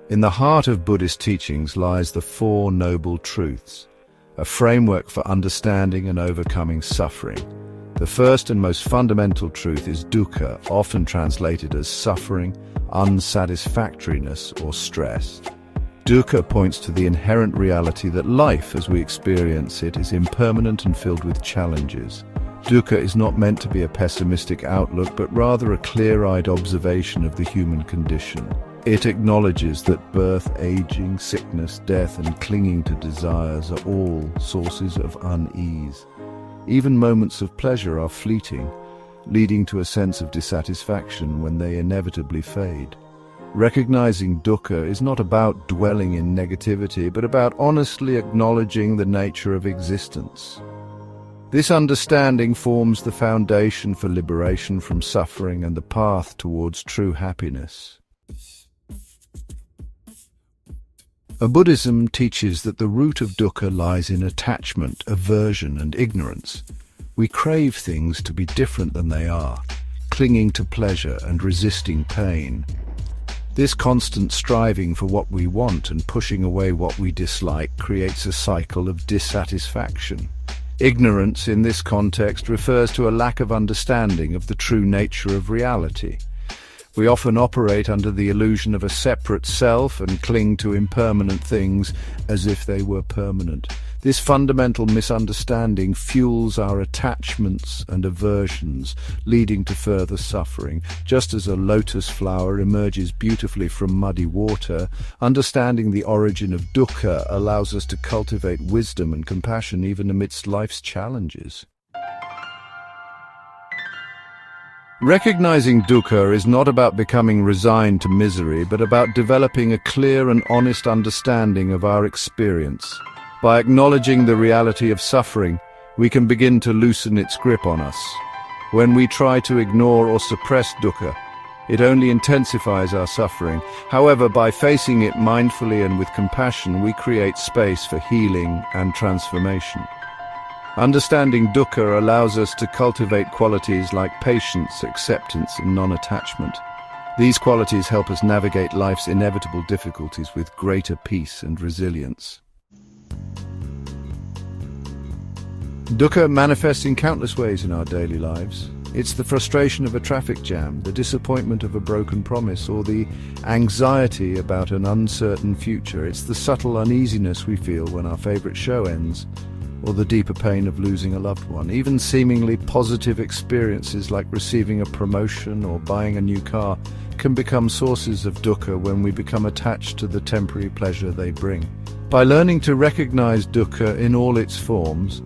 In the heart of Buddhist teachings lies the Four Noble Truths, a framework for understanding and overcoming suffering. The first and most fundamental truth is dukkha, often translated as suffering, unsatisfactoriness, or stress. Dukkha points to the inherent reality that life, as we experience it, is impermanent and filled with challenges. Dukkha is not meant to be a pessimistic outlook, but rather a clear-eyed observation of the human condition. It acknowledges that birth, aging, sickness, death, and clinging to desires are all sources of unease. Even moments of pleasure are fleeting, leading to a sense of dissatisfaction when they inevitably fade. Recognizing dukkha is not about dwelling in negativity, but about honestly acknowledging the nature of existence. This understanding forms the foundation for liberation from suffering and the path towards true happiness. Buddhism teaches that the root of dukkha lies in attachment, aversion, and ignorance. We crave things to be different than they are, clinging to pleasure and resisting pain. This constant striving for what we want and pushing away what we dislike creates a cycle of dissatisfaction. Ignorance in this context refers to a lack of understanding of the true nature of reality. We often operate under the illusion of a separate self and cling to impermanent things as if they were permanent. This fundamental misunderstanding fuels our attachments and aversions, leading to further suffering. Just as a lotus flower emerges beautifully from muddy water, understanding the origin of dukkha allows us to cultivate wisdom and compassion even amidst life's challenges. Recognizing dukkha is not about becoming resigned to misery, but about developing a clear and honest understanding of our experience. By acknowledging the reality of suffering, we can begin to loosen its grip on us. When we try to ignore or suppress dukkha, it only intensifies our suffering. However, by facing it mindfully and with compassion, we create space for healing and transformation. Understanding dukkha allows us to cultivate qualities like patience, acceptance, and non-attachment. These qualities help us navigate life's inevitable difficulties with greater peace and resilience. Dukkha manifests in countless ways in our daily lives. It's the frustration of a traffic jam, the disappointment of a broken promise, or the anxiety about an uncertain future. It's the subtle uneasiness we feel when our favorite show ends, or the deeper pain of losing a loved one. Even seemingly positive experiences like receiving a promotion or buying a new car can become sources of dukkha when we become attached to the temporary pleasure they bring. By learning to recognize dukkha in all its forms,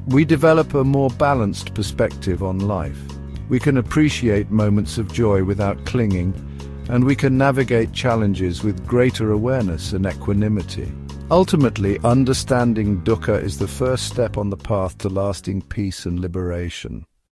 we develop a more balanced perspective on life. We can appreciate moments of joy without clinging, and we can navigate challenges with greater awareness and equanimity. Ultimately, understanding dukkha is the first step on the path to lasting peace and liberation.